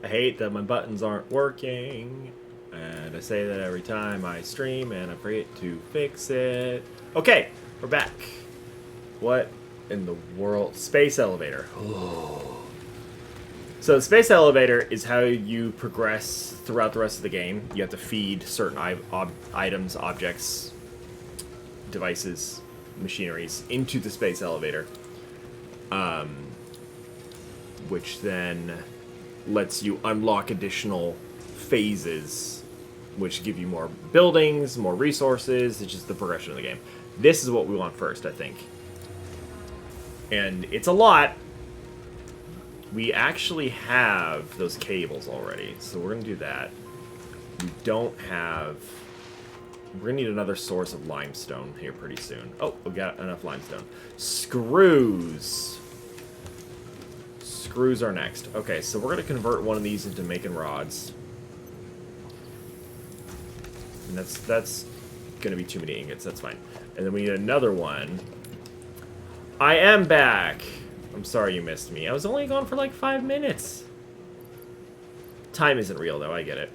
I hate that my buttons aren't working. And I say that every time I stream, and I forget to fix it. Okay, we're back. What in the world? Space elevator. So the space elevator is how you progress throughout the rest of the game. You have to feed certain items, objects, devices, machineries into the space elevator, which then lets you unlock additional phases, which give you more buildings, more resources. It's just the progression of the game. This is what we want first, I think. And it's a lot. We actually have those cables already, so we're going to do that. We don't have... We're going to need another source of limestone here pretty soon. Oh, we got enough limestone. Screws. Screws are next. Okay, so we're going to convert one of these into making rods. And that's going to be too many ingots. That's fine. And then we need another one. I am back. I'm sorry you missed me. I was only gone for like 5 minutes. Time isn't real, though. I get it.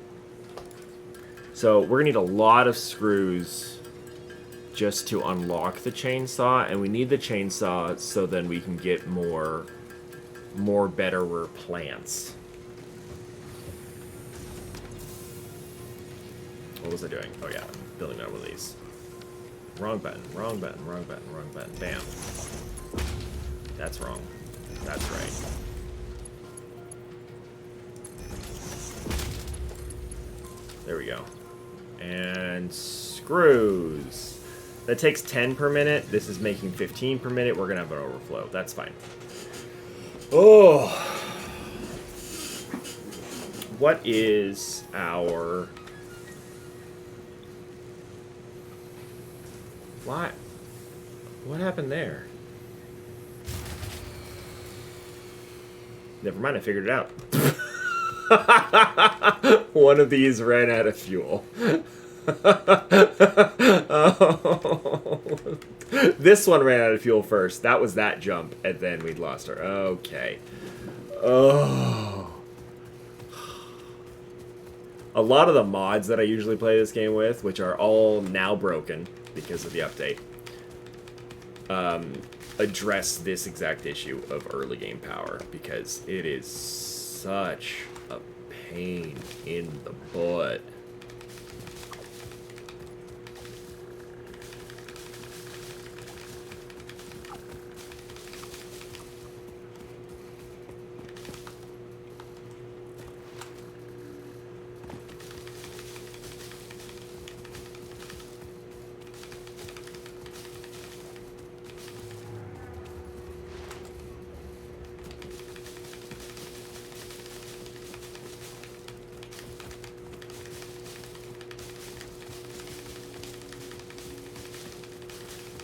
So we're going to need a lot of screws just to unlock the chainsaw. And we need the chainsaw so then we can get more betterer plants. What was I doing? Oh yeah, I'm building out one of these. Wrong button, wrong button, wrong button, wrong button. Bam. That's wrong. That's right. There we go. And screws. That takes 10 per minute. This is making 15 per minute. We're going to have an overflow. That's fine. Oh. What is our... What? What happened there? Never mind, I figured it out. One of these ran out of fuel. Oh. This one ran out of fuel first. That was that jump, and then we'd lost her. Okay. Oh. A lot of the mods that I usually play this game with, which are all now broken because of the update, address this exact issue of early game power, because it is such a pain in the butt.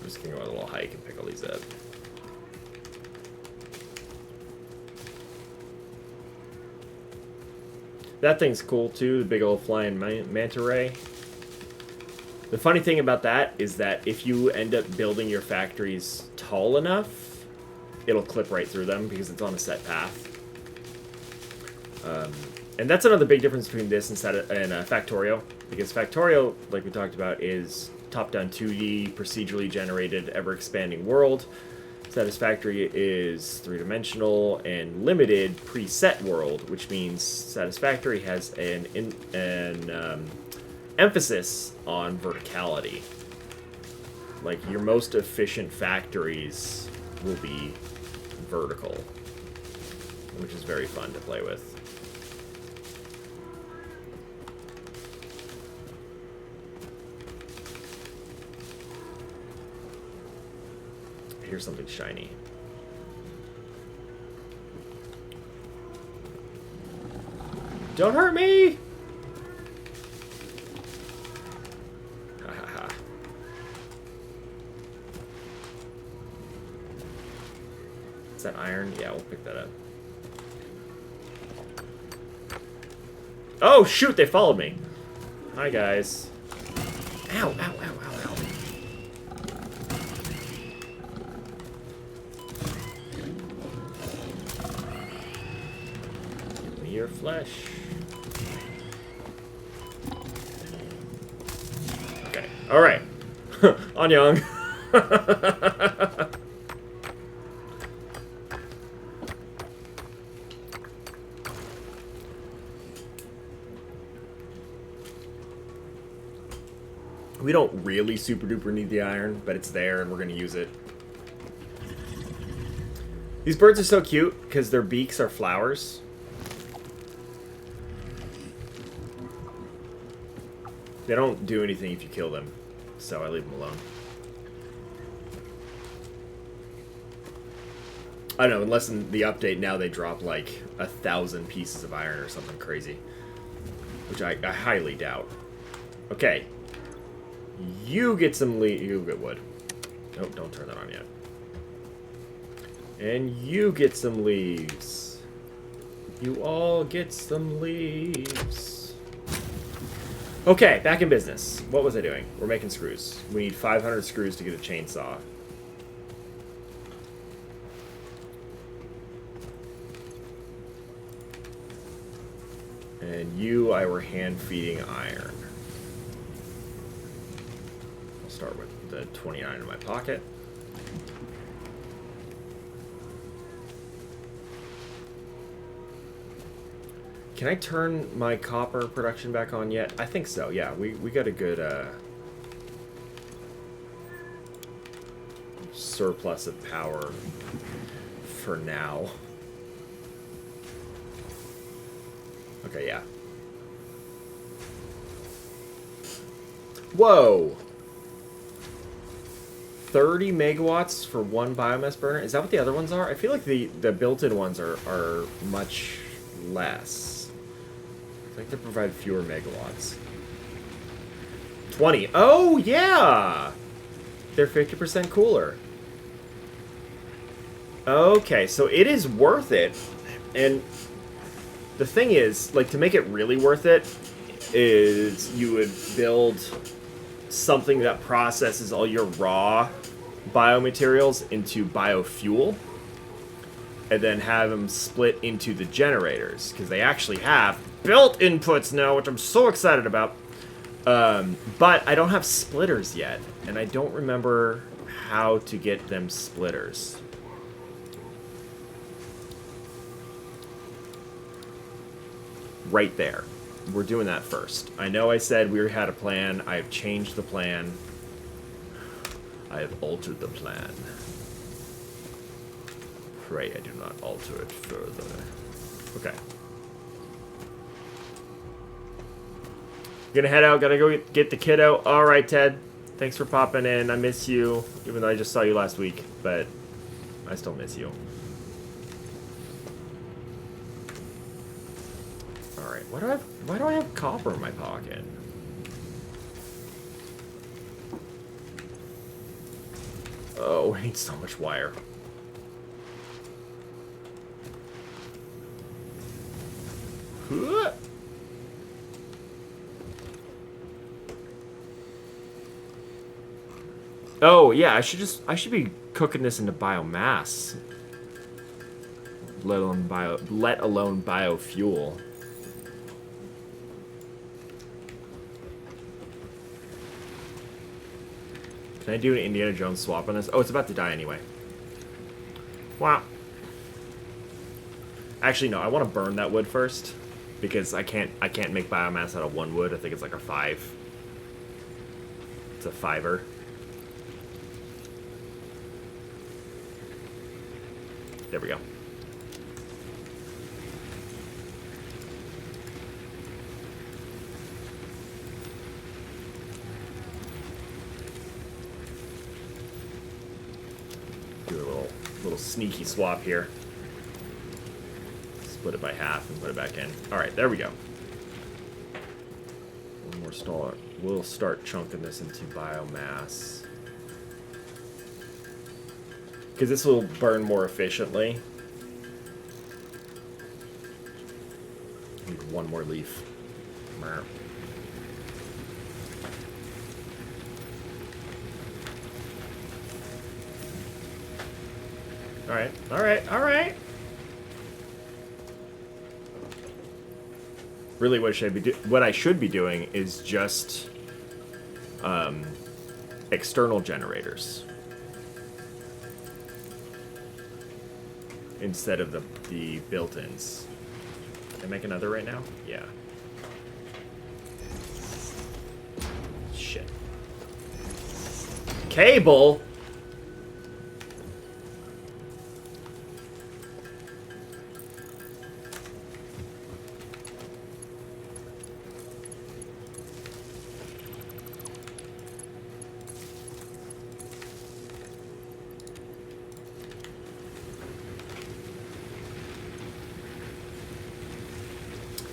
I'm just gonna go on a little hike and pick all these up. That thing's cool too, the big old flying manta ray. The funny thing about that is that if you end up building your factories tall enough, it'll clip right through them because it's on a set path. And that's another big difference between this and Factorio, because Factorio, like we talked about, is top-down 2D, procedurally generated, ever-expanding world. Satisfactory is three-dimensional and limited preset world, which means Satisfactory has an emphasis on verticality. Like, your most efficient factories will be vertical, which is very fun to play with. Here's something shiny. Don't hurt me! Ha ha ha. Is that iron? Yeah, we'll pick that up. Oh, shoot! They followed me. Hi, guys. Ow, ow, ow, ow, ow. Give me your flesh. Okay. All right. On young. We don't really super duper need the iron, but it's there and we're going to use it. These birds are so cute because their beaks are flowers. They don't do anything if you kill them, so I leave them alone. I don't know, unless in the update now they drop like 1,000 pieces of iron or something crazy. Which I highly doubt. Okay. You get some you get wood. Nope, don't turn that on yet. And you get some leaves. You all get some leaves. Okay, back in business. What was I doing? We're making screws. We need 500 screws to get a chainsaw. And you, I were hand feeding iron. I'll start with the 29 in my pocket. Can I turn my copper production back on yet? I think so, yeah. We got a good surplus of power for now. Okay, yeah. Whoa! 30 megawatts for one biomass burner? Is that what the other ones are? I feel like the built-in ones are much less. I think they provide fewer megawatts. 20. Oh, yeah! They're 50% cooler. Okay, so it is worth it. And the thing is, like, to make it really worth it, is you would build something that processes all your raw biomaterials into biofuel, and then have them split into the generators, because they actually have built inputs now, which I'm so excited about. But I don't have splitters yet, and I don't remember how to get them splitters. Right there. We're doing that first. I know I said we had a plan. I have changed the plan. I have altered the plan. Pray I do not alter it further. Okay. Gonna head out. Gotta go get the kiddo. Alright, Ted. Thanks for popping in. I miss you. Even though I just saw you last week. But I still miss you. Alright. Why do I have copper in my pocket? Oh, I need so much wire. Oh, yeah, I should be cooking this into biomass. Let alone biofuel. Can I do an Indiana Jones swap on this? Oh, it's about to die anyway. Wow. Actually, no, I want to burn that wood first. Because I can't make biomass out of one wood. I think it's like a 5. It's a 5er. There we go. Do a little sneaky swap here. Split it by half and put it back in. Alright, there we go. One more stall. We'll start chunking this into biomass. Because this will burn more efficiently. Need one more leaf. Alright, alright, alright! Really, what I should be doing is just external generators instead of the built-ins. Can I make another right now? Yeah. Shit. Cable.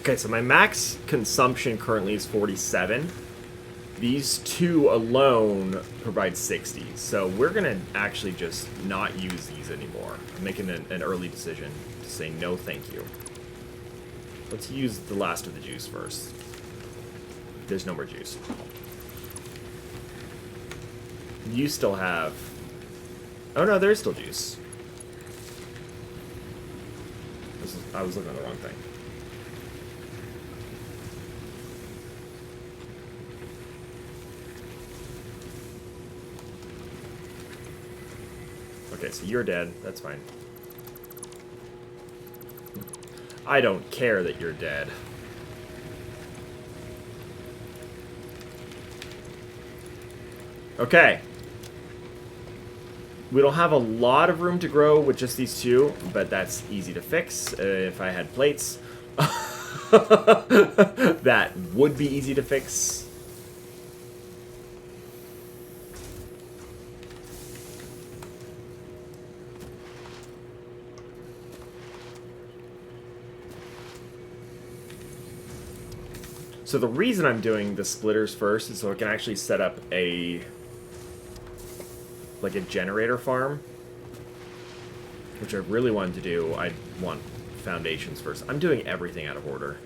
Okay, so my max consumption currently is 47. These two alone provide 60. So we're going to actually just not use these anymore. I'm making an early decision to say no thank you. Let's use the last of the juice first. There's no more juice. You still have... Oh no, there is still juice. I was looking at the wrong thing. Okay, so you're dead. That's fine. I don't care that you're dead. Okay. We don't have a lot of room to grow with just these two, but that's easy to fix. If I had plates, that would be easy to fix. So the reason I'm doing the splitters first is so I can actually set up a generator farm, which I really wanted to do. I want foundations first. I'm doing everything out of order.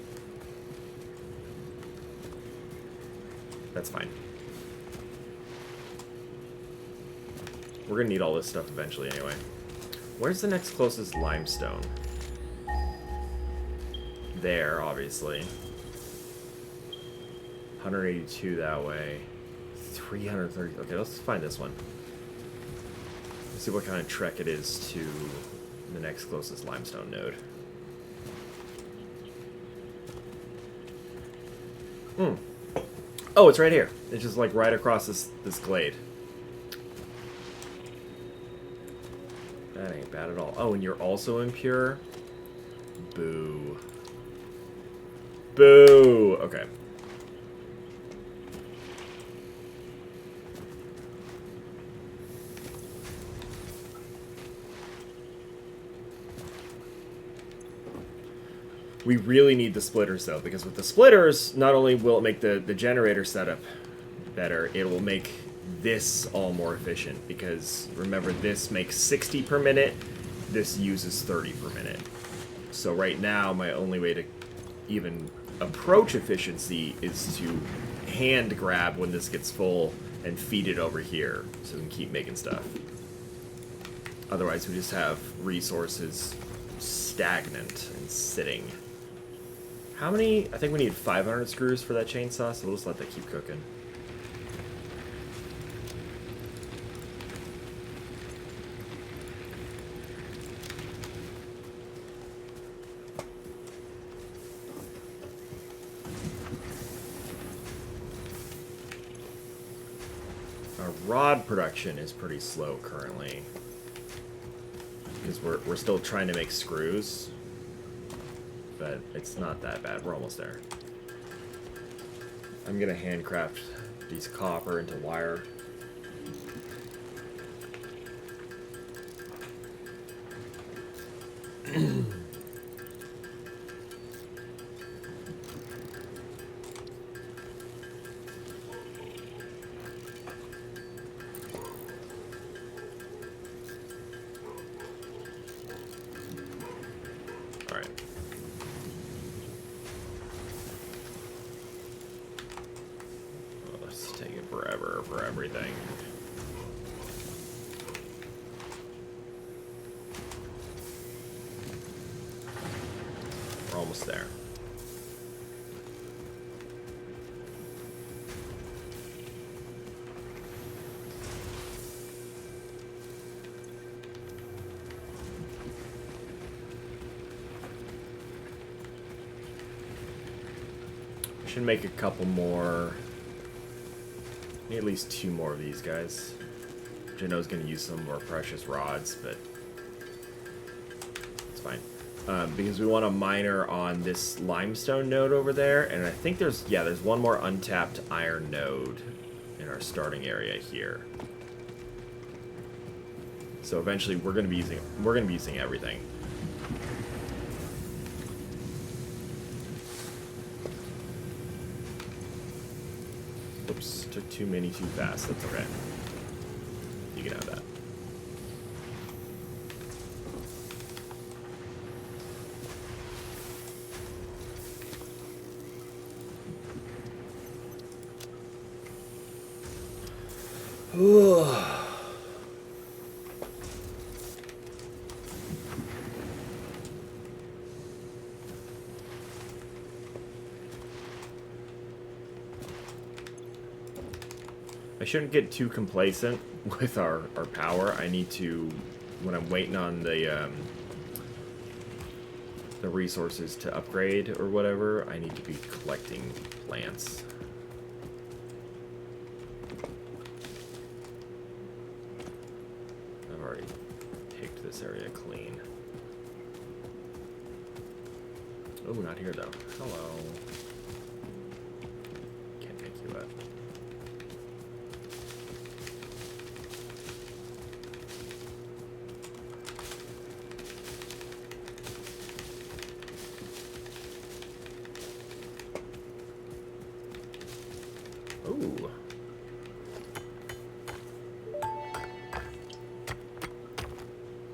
That's fine. We're gonna need all this stuff eventually anyway. Where's the next closest limestone? There, obviously. 182 that way. 330. Okay, let's find this one. Let's see what kind of trek it is to the next closest limestone node. Oh, it's right here. It's just like right across this glade. That ain't bad at all. Oh, and you're also impure? Boo. Boo! Okay. We really need the splitters, though, because with the splitters, not only will it make the generator setup better, it will make this all more efficient, because remember, this makes 60 per minute, this uses 30 per minute. So right now, my only way to even approach efficiency is to hand grab when this gets full and feed it over here, so we can keep making stuff. Otherwise, we just have resources stagnant and sitting. How many? I think we need 500 screws for that chainsaw, so we'll just let that keep cooking. Our rod production is pretty slow currently, because we're still trying to make screws. But it's not that bad. We're almost there. I'm gonna handcraft these copper into wire. For everything. We're almost there. Should make a couple more. Need at least 2 more of these guys. Which I know is going to use some more precious rods, but it's fine. Because we want a miner on this limestone node over there, and I think there's one more untapped iron node in our starting area here. So eventually we're going to be using everything. Oops, took too many too fast. That's okay. You can have that. I shouldn't get too complacent with our power. I need to, when I'm waiting on the resources to upgrade or whatever, I need to be collecting plants. I've already picked this area clean. Oh, not here though. Hello. Can't pick you up. Ooh.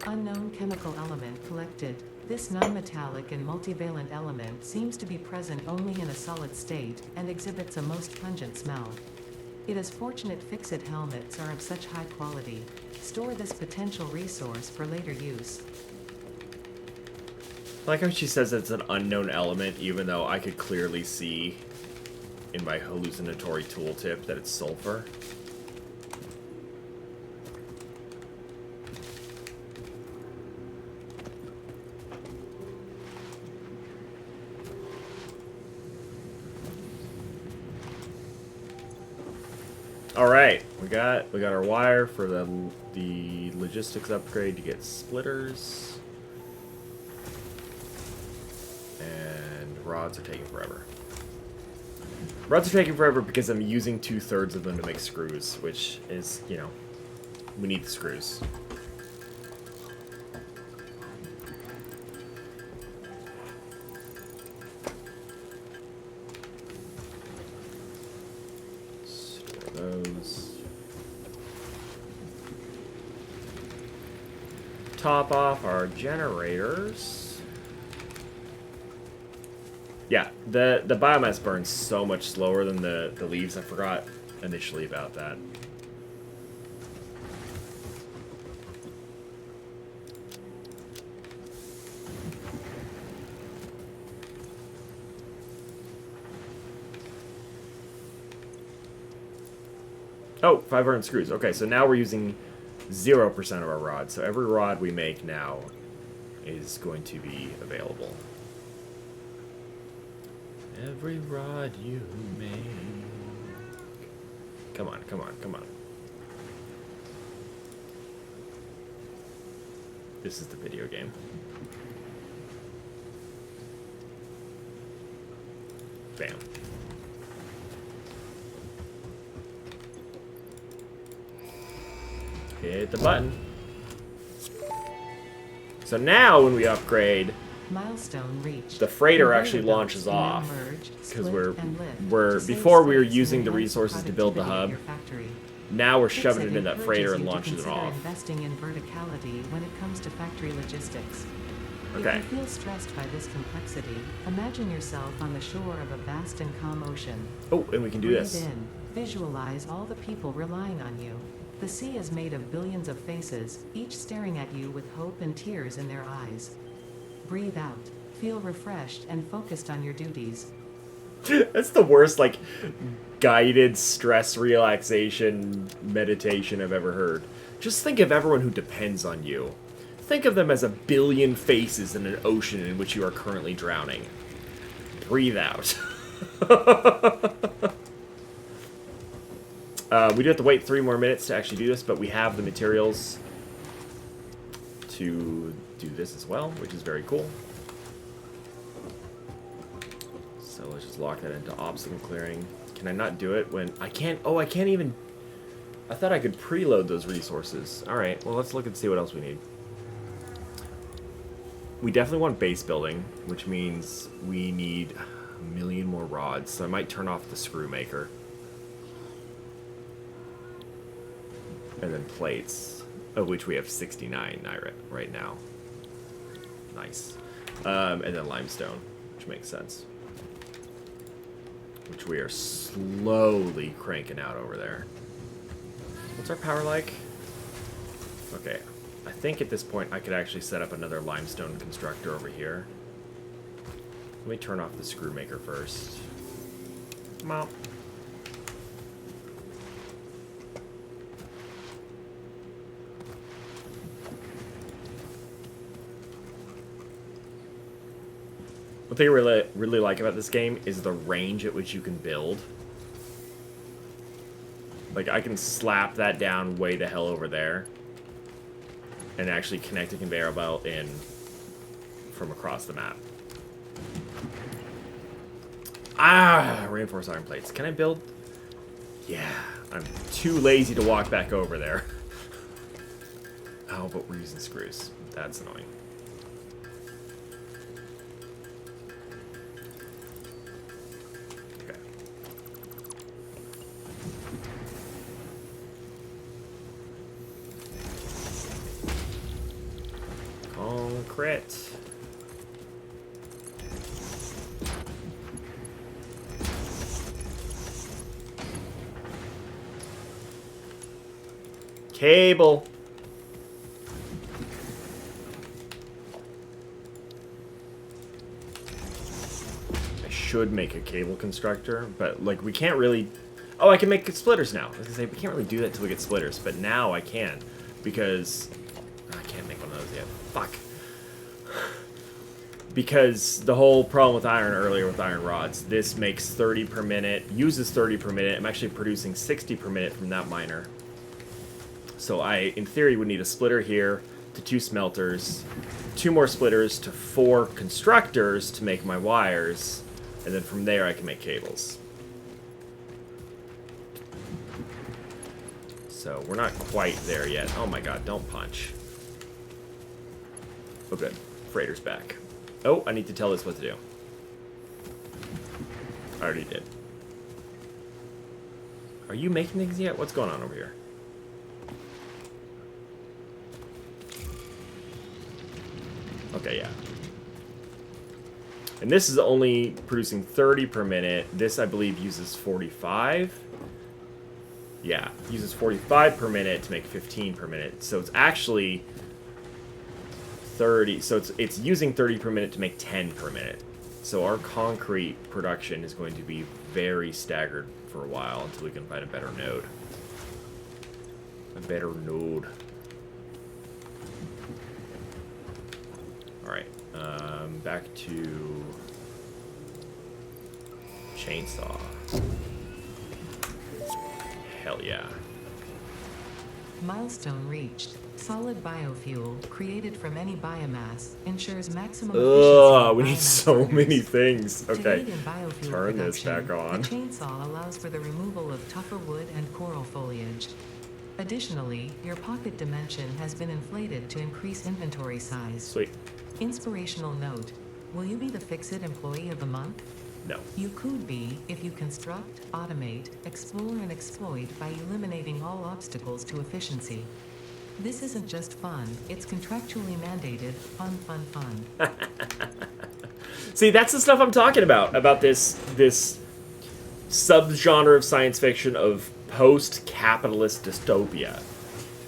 Unknown chemical element collected. This non-metallic and multivalent element seems to be present only in a solid state, and exhibits a most pungent smell. It is fortunate fixit helmets are of such high quality. Store this potential resource for later use. I like how she says it's an unknown element, even though I could clearly see in my hallucinatory tooltip that it's sulfur. All right, we got our wire for the logistics upgrade to get splitters, and rods are taking forever. Rods are taking forever because I'm using 2/3 of them to make screws, which is, you know, we need the screws. Store those. Top off our generators. Yeah, the biomass burns so much slower than the leaves. I forgot initially about that. Oh, 500 screws. Okay, so now we're using 0% of our rods. So every rod we make now is going to be available. Every rod you make. Come on, come on, come on. This is the video game. Bam. Hit the button. So now when we upgrade, Milestone reached. the freighter actually launches off, because we're before we were using the resources to build the hub. Now we're shoving it in that freighter and launching it off. Investing in verticality when it comes to factory logistics. Okay. If you feel stressed by this complexity, imagine yourself on the shore of a vast and calm ocean. Oh, and we can do Breathe this. in. Visualize all the people relying on you. The sea is made of billions of faces, each staring at you with hope and tears in their eyes. Breathe out. Feel refreshed and focused on your duties. That's the worst, like, guided stress relaxation meditation I've ever heard. Just think of everyone who depends on you. Think of them as a billion faces in an ocean in which you are currently drowning. Breathe out. We do have to wait 3 more minutes to actually do this, but we have the materials to do this as well, which is very cool. So let's just lock that into obstacle clearing. Can I not do it when... I can't... Oh, I can't even... I thought I could preload those resources. Alright, well, let's look and see what else we need. We definitely want base building, which means we need a million more rods. So I might turn off the screw maker. And then plates, of which we have 69 right now. Nice. And then limestone, which makes sense. Which we are slowly cranking out over there. What's our power like? Okay. I think at this point I could actually set up another limestone constructor over here. Let me turn off the screw maker first. Come on. One thing I really like about this game is the range at which you can build. Like, I can slap that down way the hell over there and actually connect a conveyor belt in from across the map. Ah, reinforced iron plates. Can I build? Yeah, I'm too lazy to walk back over there. Oh, but we're using screws. That's annoying. Okay. Concrete. Cable. I should make a cable constructor, but like we can't really... Oh, I can make splitters now. I was gonna say, we can't really do that until we get splitters, but now I can, because... I can't make one of those yet. Fuck. Because the whole problem with iron earlier with iron rods, this makes 30 per minute, uses 30 per minute. I'm actually producing 60 per minute from that miner. So I, in theory, would need a splitter here to 2 smelters, 2 more splitters to 4 constructors to make my wires, and then from there I can make cables. So we're not quite there yet. Oh my god, don't punch. Oh good, freighter's back. Oh, I need to tell this what to do. I already did. Are you making things yet? What's going on over here? Okay, yeah. And this is only producing 30 per minute. This, I believe, uses 45. Yeah, uses 45 per minute to make 15 per minute. So it's actually 30. So it's using 30 per minute to make 10 per minute. So our concrete production is going to be very staggered for a while until we can find a better node. A better node. Alright, back to chainsaw. Hell yeah. Milestone reached. Solid biofuel, created from any biomass, ensures maximum Ugh, efficiency. we need so many things. To Okay, aid in biofuel turn this production, back on. The chainsaw allows for the removal of tougher wood and coral foliage. Additionally, your pocket dimension has been inflated to increase inventory size. Sweet. Inspirational note. Will you be the Fix-It Employee of the Month? No. You could be if you construct, automate, explore, and exploit by eliminating all obstacles to efficiency. This isn't just fun, it's contractually mandated, fun. See, that's the stuff I'm talking about this subgenre of science fiction of post-capitalist dystopia,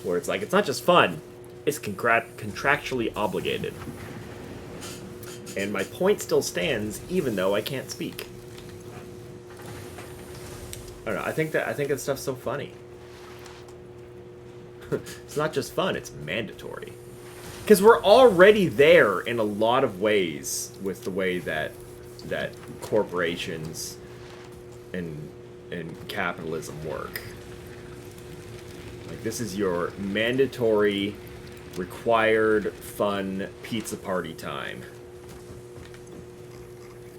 where it's like, it's not just fun, it's contractually obligated. And my point still stands, even though I can't speak. I don't know, I think that stuff's so funny. It's not just fun, it's mandatory. Because we're already there in a lot of ways with the way that that corporations and capitalism work. Like, this is your mandatory, required, fun pizza party time.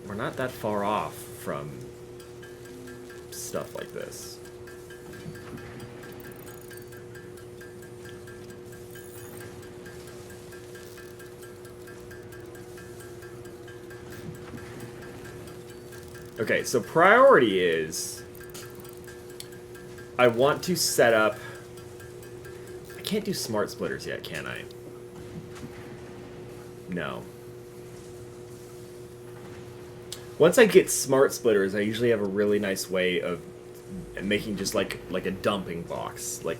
We're not that far off from stuff like this. Okay, so priority is I want to set up... I can't do smart splitters yet, can I? No. Once I get smart splitters, I usually have a really nice way of making just like a dumping box. Like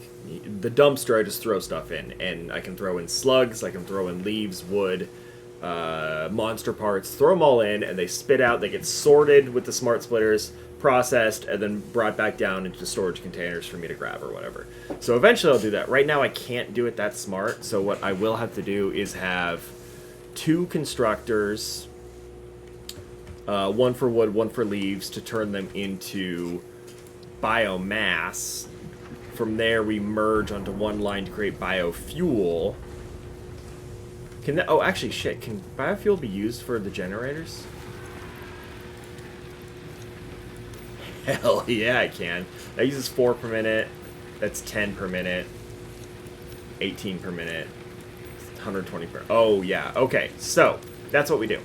the dumpster, I just throw stuff in, and I can throw in slugs, I can throw in leaves, wood, monster parts, throw them all in, and they spit out. They get sorted with the smart splitters, processed, and then brought back down into storage containers for me to grab or whatever. So eventually I'll do that. Right now I can't do it that smart, so what I will have to do is have 2 constructors, one for wood, one for leaves, to turn them into biomass. From there we merge onto one line to create biofuel. Can that... Oh, actually, shit. Can biofuel be used for the generators? Hell yeah, I can. That uses 4 per minute. That's 10 per minute. 18 per minute. 120 per... Oh, yeah. Okay, so that's what we do.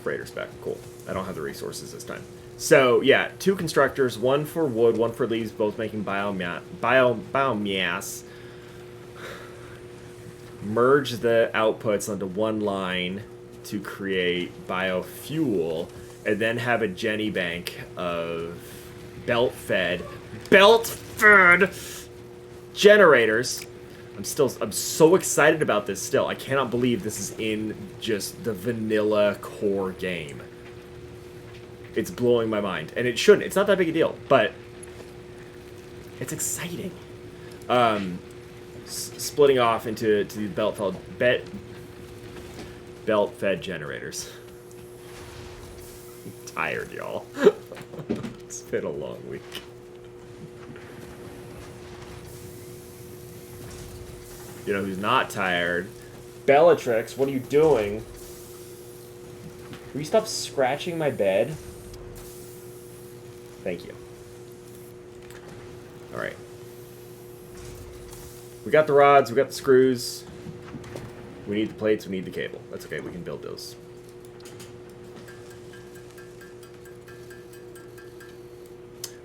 Freighter spec. Cool. I don't have the resources this time. So, yeah, 2 constructors, 1 for wood, 1 for leaves, both making biomass. Merge the outputs onto one line to create biofuel, and then have a Jenny bank of belt-fed generators. I'm so excited about this still. I cannot believe this is in just the vanilla core game. It's blowing my mind. And it shouldn't. It's not that big a deal, but it's exciting. Splitting off into the belt-fed generators. I'm tired, y'all. It's been a long week. You know who's not tired? Bellatrix, what are you doing? Will you stop scratching my bed? Thank you. Alright. We got the rods, we got the screws. We need the plates, we need the cable. That's okay, we can build those.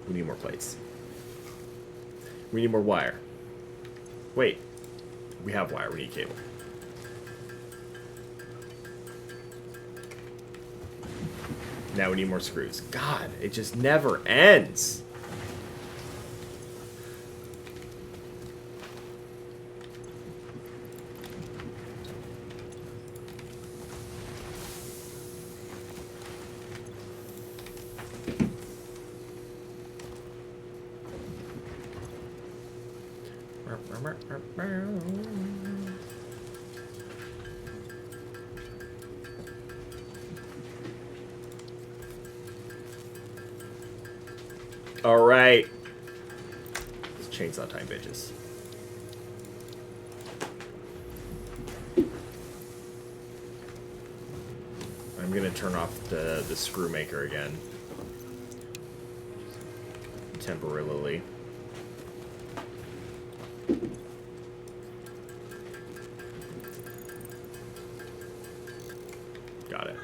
We need more plates. We need more wire. Wait. We have wire, we need cable. Now we need more screws. God, it just never ends. All right. It's chainsaw time, bitches. I'm gonna turn off the screw maker again. Temporarily. Got it.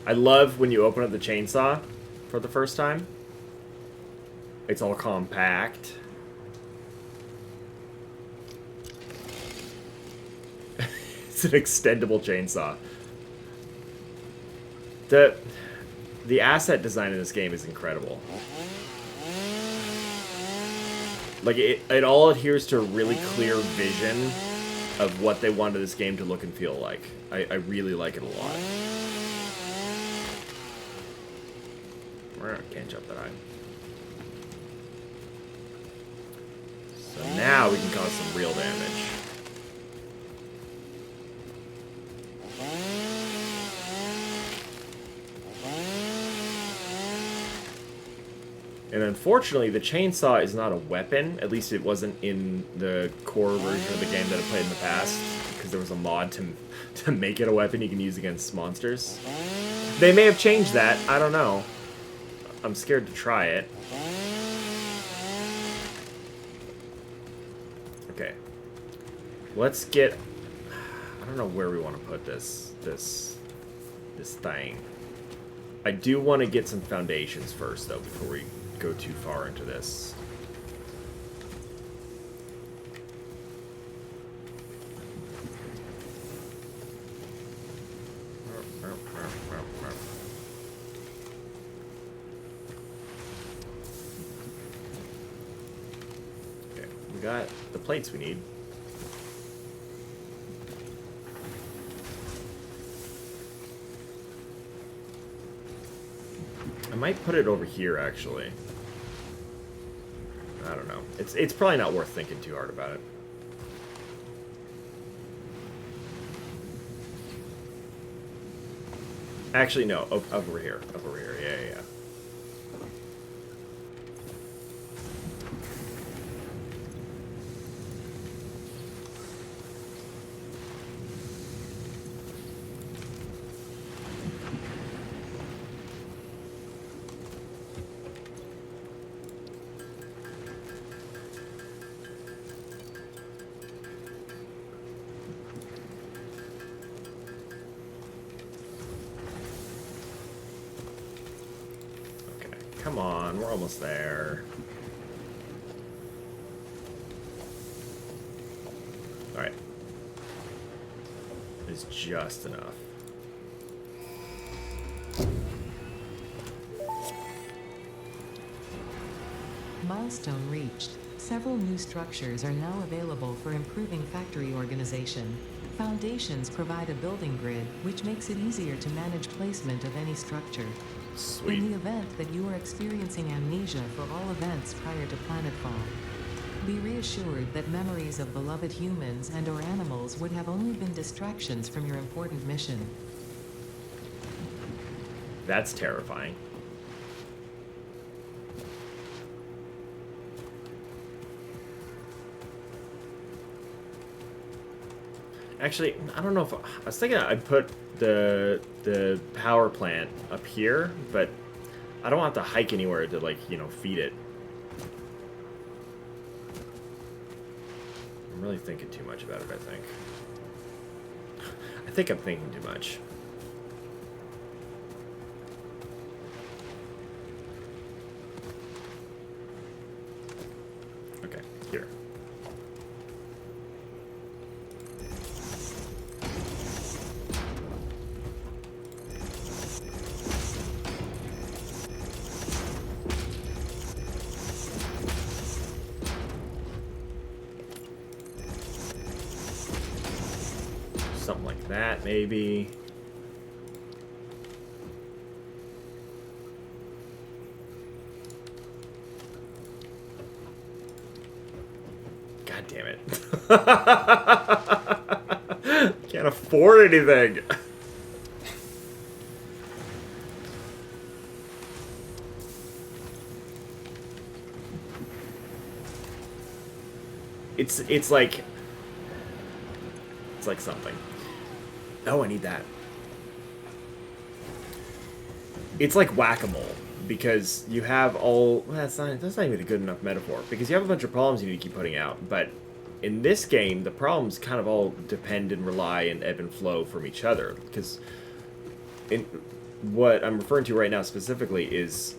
I love when you open up the chainsaw for the first time. It's all compact. It's an extendable chainsaw. The asset design in this game is incredible. Like, it all adheres to a really clear vision of what they wanted this game to look and feel like. I really like it a lot. Can't jump that high. So now we can cause some real damage. And unfortunately, the chainsaw is not a weapon. At least it wasn't in the core version of the game that I played in the past, because there was a mod to make it a weapon you can use against monsters. They may have changed that. I don't know. I'm scared to try it. Okay. Let's get... I don't know where we want to put this thing. I do want to get some foundations first, though, before we go too far into this. Okay, we got the plates we need. I might put it over here, actually. I don't know. It's probably not worth thinking too hard about it. Actually, no. Over here. Over here. Yeah. Come on, we're almost there. Alright. It's just enough. Milestone reached. Several new structures are now available for improving factory organization. Foundations provide a building grid, which makes it easier to manage placement of any structure. Sweet. In the event that you are experiencing amnesia for all events prior to planetfall, be reassured that memories of beloved humans and/or animals would have only been distractions from your important mission. That's terrifying. Actually, I don't know if... I was thinking I'd put the power plant up here, but I don't have to hike anywhere to, like, you know, feed it. I'm really thinking too much about it, I think. I think I'm thinking too much. Okay, here. Something like that, maybe. God damn it. Can't afford anything. It's like something. Oh, I need that. It's like whack-a-mole, because you have all... Well, that's not even a good enough metaphor, because you have a bunch of problems you need to keep putting out, but in this game, the problems kind of all depend and rely and ebb and flow from each other, because what I'm referring to right now specifically is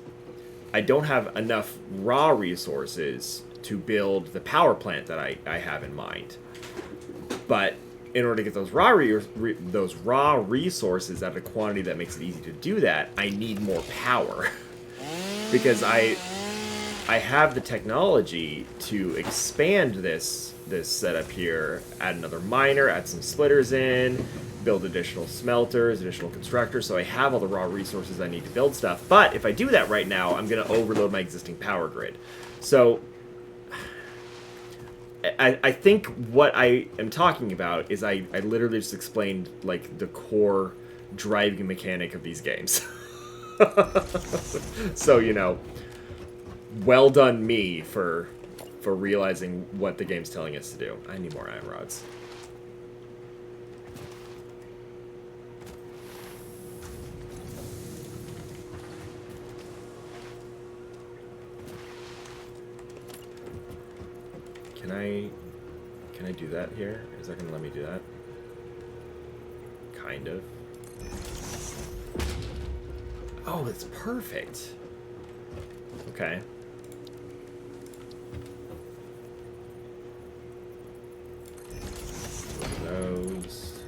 I don't have enough raw resources to build the power plant that I have in mind. But in order to get those raw resources at a quantity that makes it easy to do that, I need more power. Because I have the technology to expand this setup here, add another miner, add some splitters in, build additional smelters, additional constructors, so I have all the raw resources I need to build stuff. But if I do that right now, I'm going to overload my existing power grid. So I think what I am talking about is I literally just explained, like, the core driving mechanic of these games. So, you know, well done me for realizing what the game's telling us to do. I need more iron rods. Can I do that here? Is that gonna let me do that? Kind of. Oh, it's perfect. Okay. Those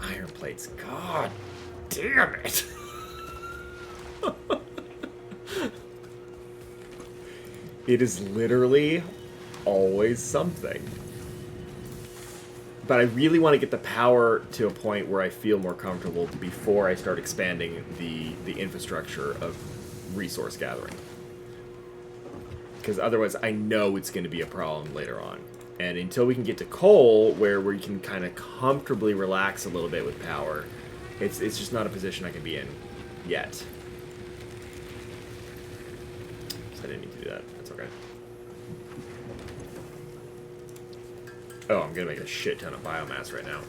iron plates. God damn it. It is literally always something. But I really want to get the power to a point where I feel more comfortable before I start expanding the infrastructure of resource gathering. Because otherwise I know it's going to be a problem later on. And until we can get to coal, where we can kind of comfortably relax a little bit with power, it's just not a position I can be in yet. So I didn't need to do that. That's okay. Oh, I'm gonna make a shit ton of biomass right now.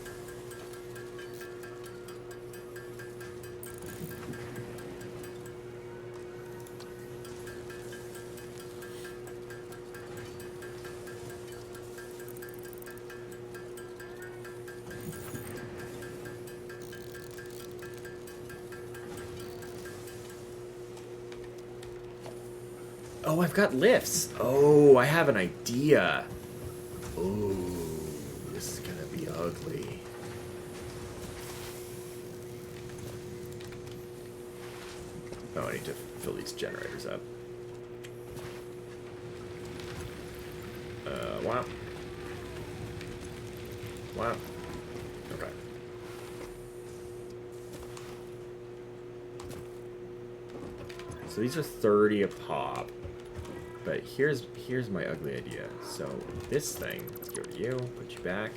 Oh, I've got lifts. Oh, I have an idea. Oh, this is gonna be ugly. Oh, I need to fill these generators up. Wow. Wow. Okay. So these are 30 a pop. But here's my ugly idea. So this thing, let's go to you, put you back.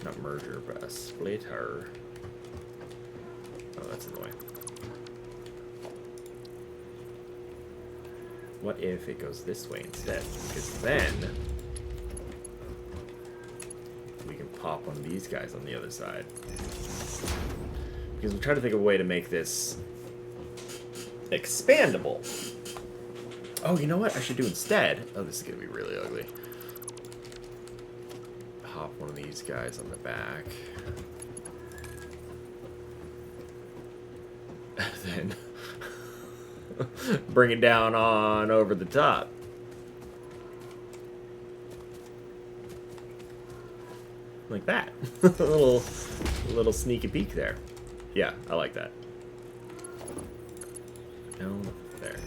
Not merger, but a splitter. Oh, that's in the way. What if it goes this way instead? Because then we can pop one of these guys on the other side. Because I'm trying to think of a way to make this expandable. Oh, you know what I should do instead? Oh, this is going to be really ugly. Pop one of these guys on the back. And then bring it down on over the top. Like that. a little sneaky peek there. Yeah, I like that. No, there.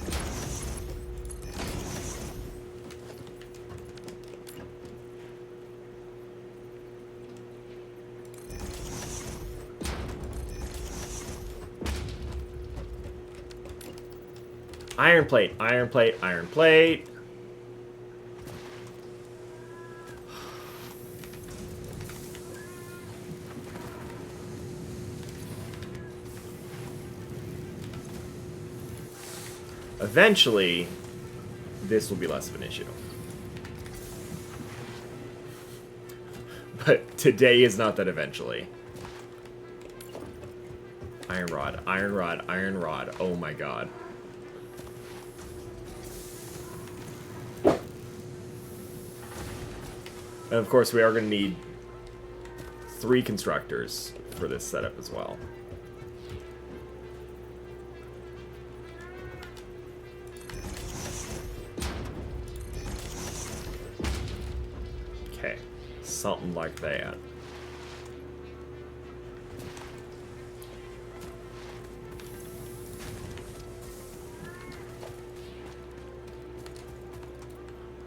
Iron plate, iron plate, iron plate. Eventually, this will be less of an issue. But today is not that eventually. Iron rod, iron rod, iron rod. Oh my god. And of course, we are going to need 3 constructors for this setup as well. Okay, something like that.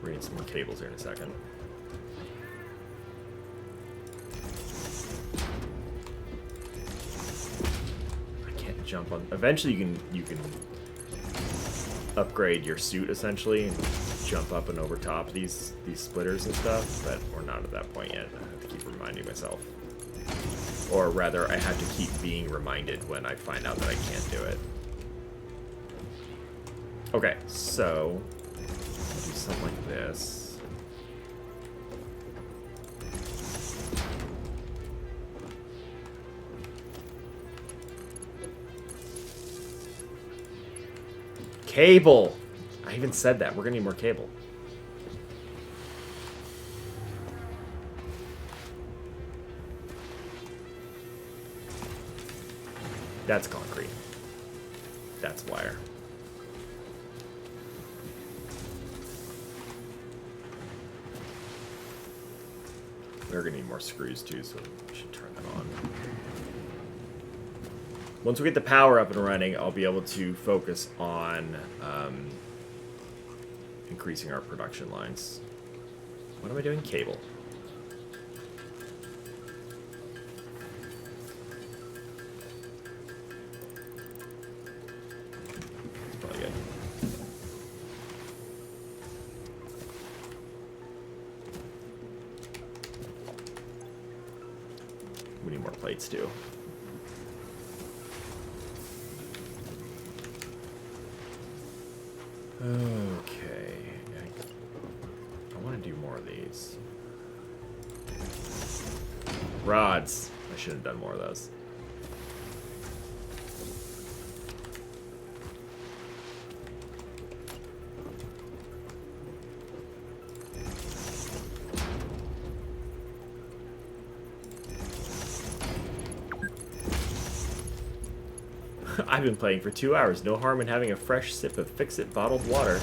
We're going to need some more cables here in a second. jump on. Eventually, you can upgrade your suit essentially and jump up and over top these splitters and stuff. But we're not at that point yet. I have to keep reminding myself, or rather, I have to keep being reminded when I find out that I can't do it. Okay, so I'll do something like this. Cable! I even said that. We're gonna need more cable. That's concrete. That's wire. We're gonna need more screws too, so we should turn that on. Once we get the power up and running, I'll be able to focus on increasing our production lines. What am I doing? Cable. That's probably good. We need more plates too. Okay. I want to do more of these. Rods. I should have done more of those. I've been playing for 2 hours. No harm in having a fresh sip of Fix-It bottled water.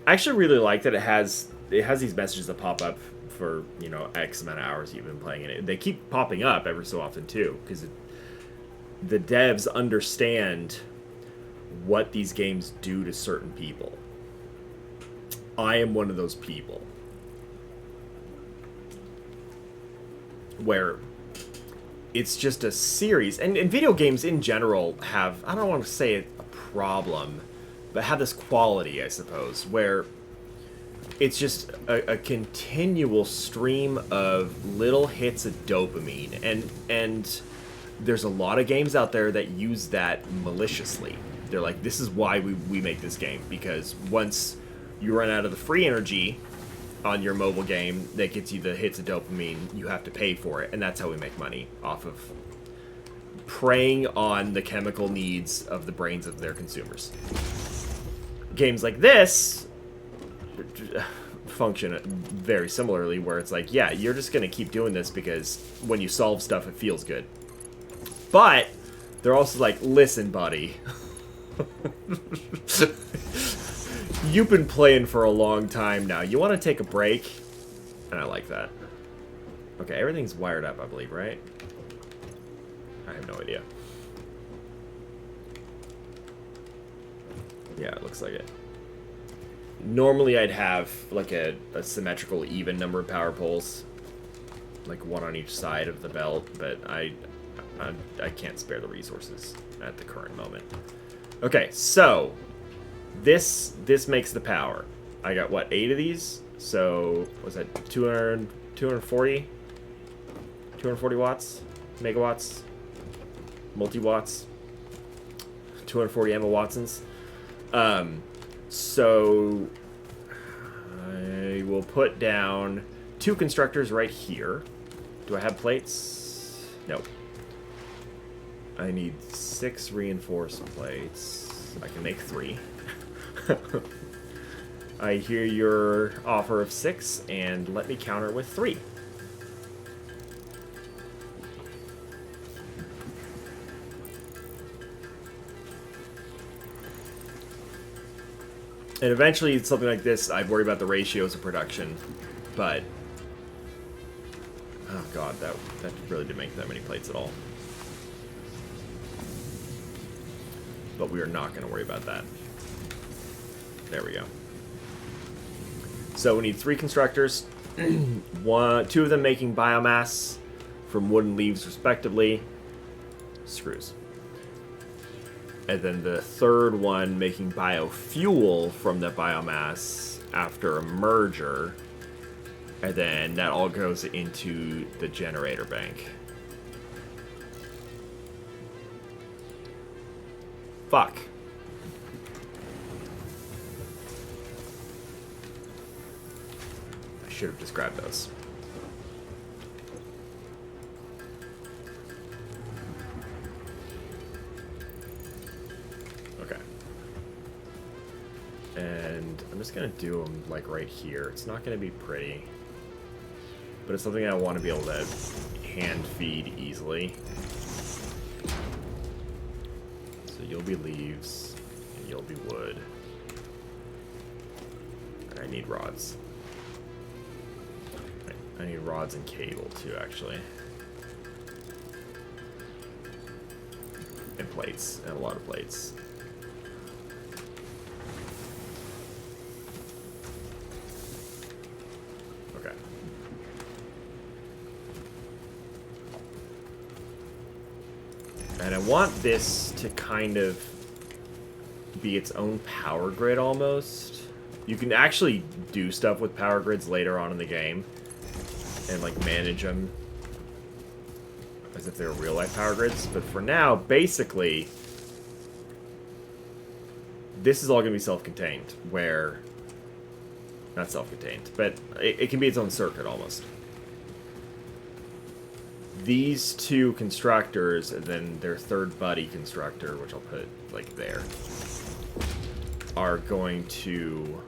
I actually really like that it has these messages that pop up for, you know, X amount of hours you've been playing it. They keep popping up every so often too, because the devs understand what these games do to certain people. I am one of those people where it's just a series, and video games in general have, I don't want to say a problem, but have this quality, I suppose, where it's just a continual stream of little hits of dopamine, and there's a lot of games out there that use that maliciously. They're like, this is why we make this game, because once you run out of the free energy on your mobile game that gets you the hits of dopamine, you have to pay for it, and that's how we make money, off of preying on the chemical needs of the brains of their consumers. Games like this function very similarly, where it's like, yeah, you're just gonna keep doing this because when you solve stuff it feels good. But they're also like, listen, buddy, you've been playing for a long time now. You want to take a break? And I like that. Okay, everything's wired up, I believe, right? I have no idea. Yeah, it looks like it. Normally I'd have like a symmetrical even number of power poles, like one on each side of the belt, but I can't spare the resources at the current moment. Okay, so this makes the power. I got, what, 8 of these? So, was that 240 watts? Megawatts? Multi-watts? 240 Emma Watsons? So, I will put down 2 constructors right here. Do I have plates? No. I need 6 reinforced plates. I can make 3. I hear your offer of 6, and let me counter with 3. And eventually, something like this, I'd worry about the ratios of production, but oh god, that really didn't make that many plates at all. But we are not going to worry about that. There we go. So we need 3 constructors, 2 of them making biomass from wood and leaves respectively. Screws. And then the third one making biofuel from the biomass after a merger. And then that all goes into the generator bank. Fuck. I should have described those. Okay. And I'm just going to do them like right here. It's not going to be pretty. But it's something I want to be able to hand feed easily. So you'll be leaves, and you'll be wood. And I need rods. I need rods and cable too, actually. And plates, and a lot of plates. Okay. And I want this to kind of be its own power grid almost. You can actually do stuff with power grids later on in the game and like manage them as if they're real life power grids. But for now, basically, this is all going to be self-contained, where, not self-contained, but it can be its own circuit almost. These two constructors, and then their third buddy constructor, which I'll put, like, there, are going to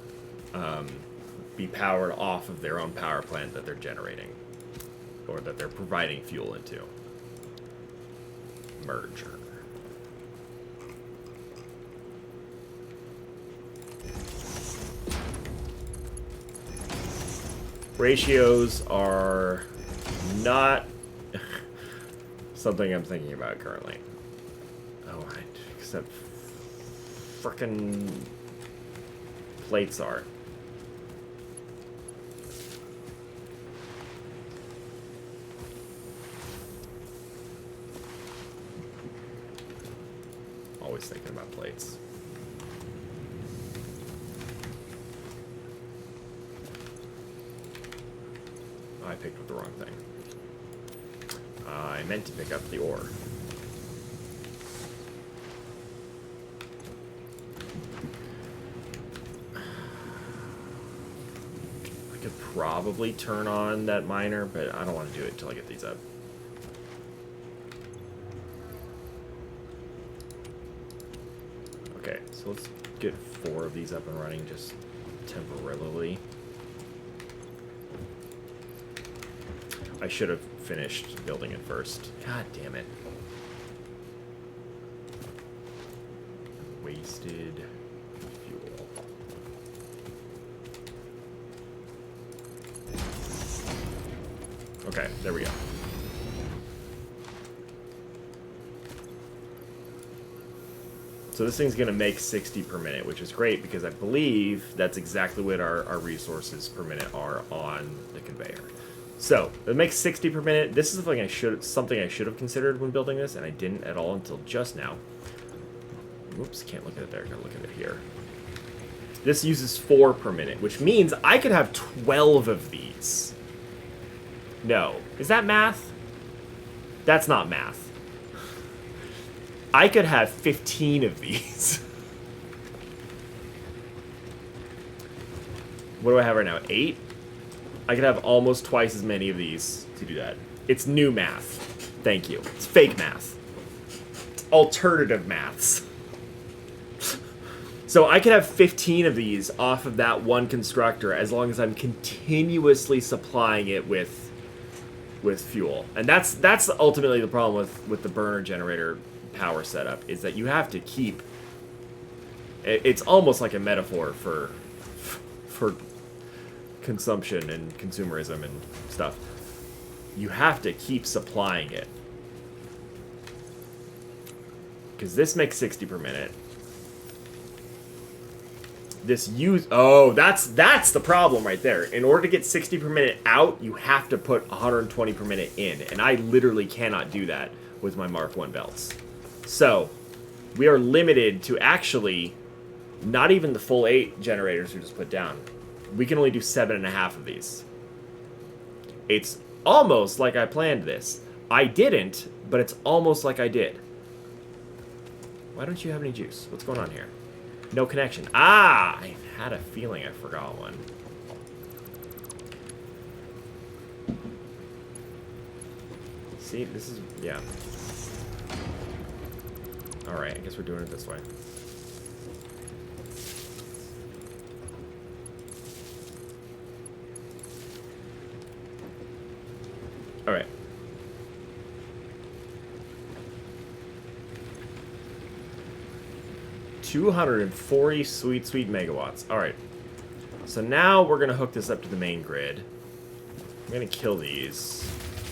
be powered off of their own power plant that they're generating, or that they're providing fuel into. Merger. Ratios are not something I'm thinking about currently. Oh, except frickin' plates are. Always thinking about plates. I picked up the wrong thing. I meant to pick up the ore. I could probably turn on that miner, but I don't want to do it until I get these up. Okay, so let's get 4 of these up and running just temporarily. I should have finished building it first. God damn it. Wasted fuel. Okay, there we go. So this thing's going to make 60 per minute, which is great because I believe that's exactly what our resources per minute are on the conveyor. So it makes 60 per minute. This is something I should have considered when building this, and I didn't at all until just now. Whoops, can't look at it there. Gotta look at it here. This uses 4 per minute, which means I could have 12 of these. No, is that math? That's not math. I could have 15 of these. What do I have right now? 8? I could have almost twice as many of these to do that. It's new math. Thank you. It's fake math. It's alternative maths. So I could have 15 of these off of that one constructor as long as I'm continuously supplying it with fuel. And that's ultimately the problem with the burner generator power setup, is that you have to keep... It's almost like a metaphor for consumption and consumerism and stuff. You have to keep supplying it. Because this makes 60 per minute. That's the problem right there. In order to get 60 per minute out, you have to put 120 per minute in. And I literally cannot do that with my Mark 1 belts. So, we are limited to actually not even the full 8 generators we just put down. We can only do 7.5 of these. It's almost like I planned this. I didn't, but it's almost like I did. Why don't you have any juice? What's going on here? No connection. Ah! I had a feeling I forgot one. See, this is... yeah. Alright, I guess we're doing it this way. Alright. 240 sweet megawatts. Alright. So now we're going to hook this up to the main grid. I'm going to kill these.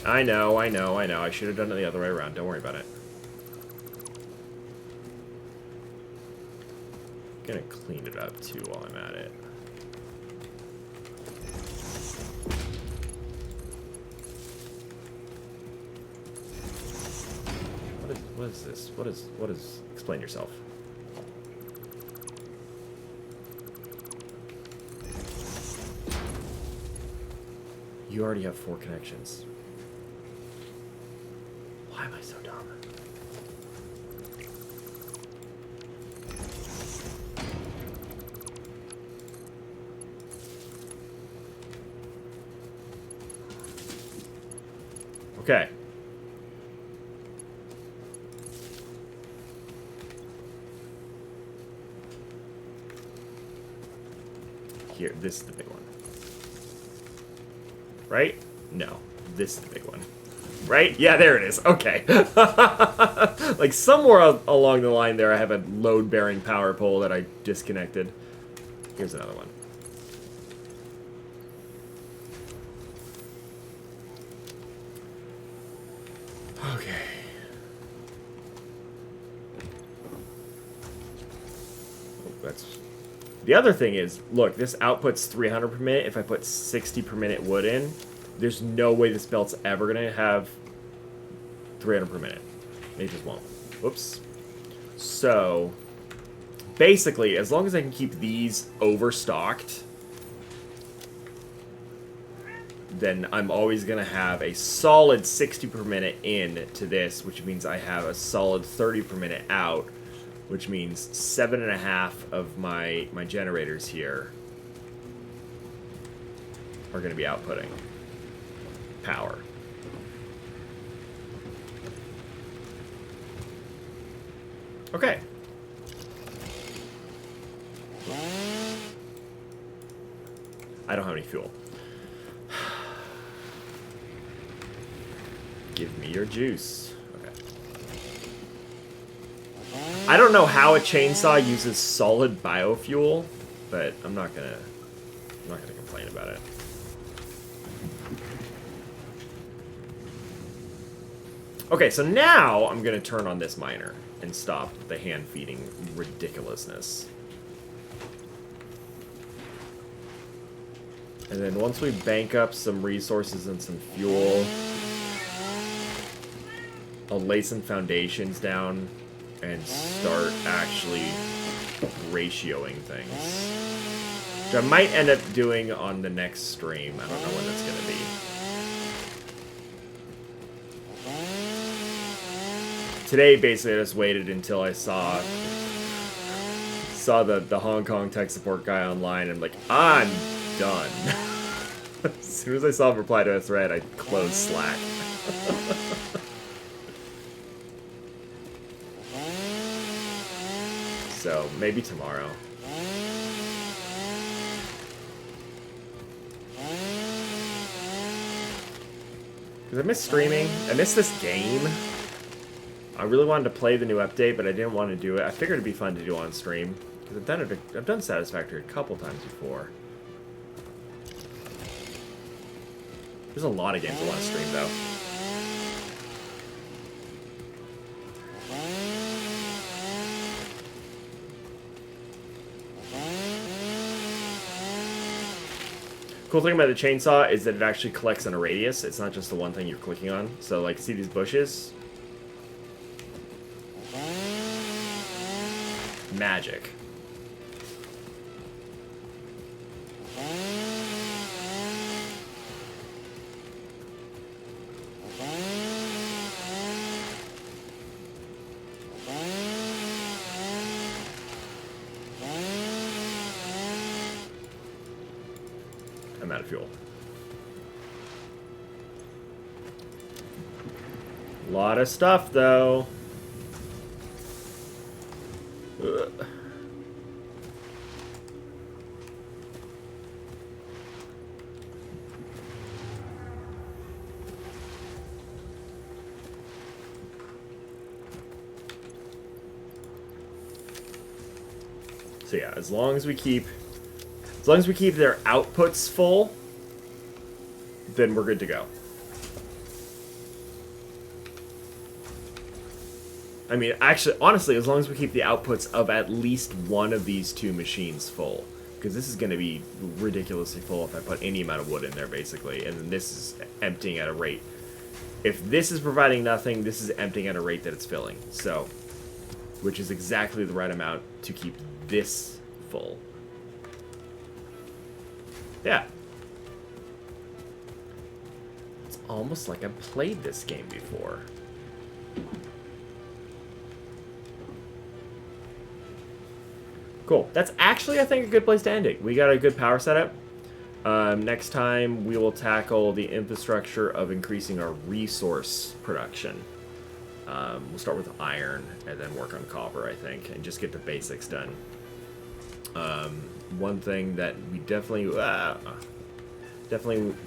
I know. I should have done it the other way around. Don't worry about it. I'm going to clean it up too while I'm at it. What is this? What is... Explain yourself. You already have 4 connections. Why am I so dumb? Okay. Here, this is the big one. Right? No. This is the big one. Right? Yeah, there it is. Okay. Like, somewhere along the line there, I have a load-bearing power pole that I disconnected. Here's another one. Okay. Oh, that's... The other thing is, look, this outputs 300 per minute. If I put 60 per minute wood in, there's no way this belt's ever going to have 300 per minute. It just won't. Whoops. So, basically, as long as I can keep these overstocked, then I'm always going to have a solid 60 per minute in to this, which means I have a solid 30 per minute out, which means 7.5 of my generators here are going to be outputting power. Okay. I don't have any fuel. Give me your juice. Okay. I don't know how a chainsaw uses solid biofuel, but I'm not gonna complain about it. Okay, so now I'm gonna turn on this miner and stop the hand-feeding ridiculousness. And then once we bank up some resources and some fuel, I'll lay some foundations down and start actually ratioing things. Which I might end up doing on the next stream. I don't know when that's gonna be. Today, basically, I just waited until I saw the Hong Kong tech support guy online, and I'm like, I'm done. As soon as I saw him reply to a thread, I closed Slack. So, maybe tomorrow. Because I miss streaming. I miss this game. I really wanted to play the new update, but I didn't want to do it. I figured it'd be fun to do on stream. Because I've done Satisfactory a couple times before. There's a lot of games I want to stream, though. Cool thing about the chainsaw is that it actually collects in a radius. It's not just the one thing you're clicking on. So, like, see these bushes? magic. I'm out of fuel. A lot of stuff, though. Ugh. So yeah, as long as we keep their outputs full, then we're good to go. I mean, actually, honestly, as long as we keep the outputs of at least one of these two machines full. Because this is going to be ridiculously full if I put any amount of wood in there, basically. And then this is emptying at a rate. If this is providing nothing, this is emptying at a rate that it's filling. So, which is exactly the right amount to keep this full. Yeah. It's almost like I've played this game before. Cool. That's actually, I think, a good place to end it. We got a good power setup. Next time, we will tackle the infrastructure of increasing our resource production. We'll start with iron and then work on copper, I think, and just get the basics done. One thing that we definitely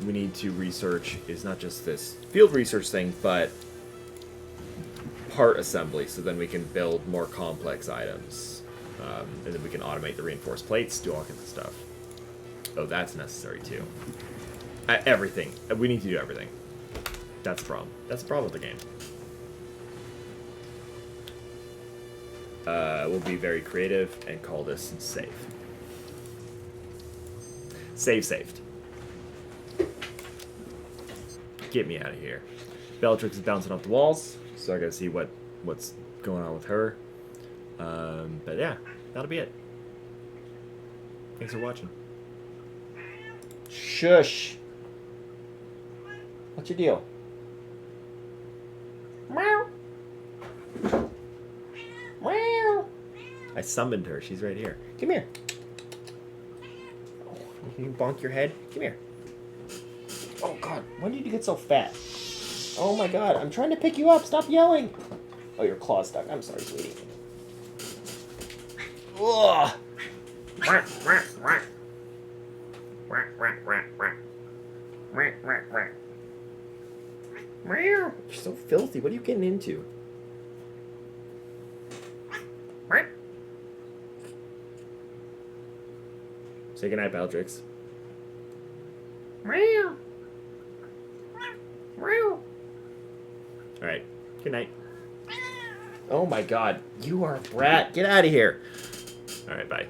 we need to research is not just this field research thing, but part assembly, so then we can build more complex items. And then we can automate the reinforced plates, do all kinds of stuff. Oh, that's necessary too. Everything. We need to do everything. That's the problem. That's the problem with the game. We'll be very creative and call this save. Saved. Get me out of here. Bellatrix is bouncing off the walls, so I gotta see what's going on with her. But yeah, that'll be it. Thanks for watching. Shush. What's your deal? Meow. Meow. I summoned her. She's right here. Come here. Oh, you bonk your head? Come here. Oh, God. When did you get so fat? Oh, my God. I'm trying to pick you up. Stop yelling. Oh, your claw's stuck. I'm sorry, sweetie. Ugh. You're so filthy. What are you getting into? Say goodnight, Bellatrix. Alright. Good night. Oh my God. You are a brat. Get out of here. Alright, bye.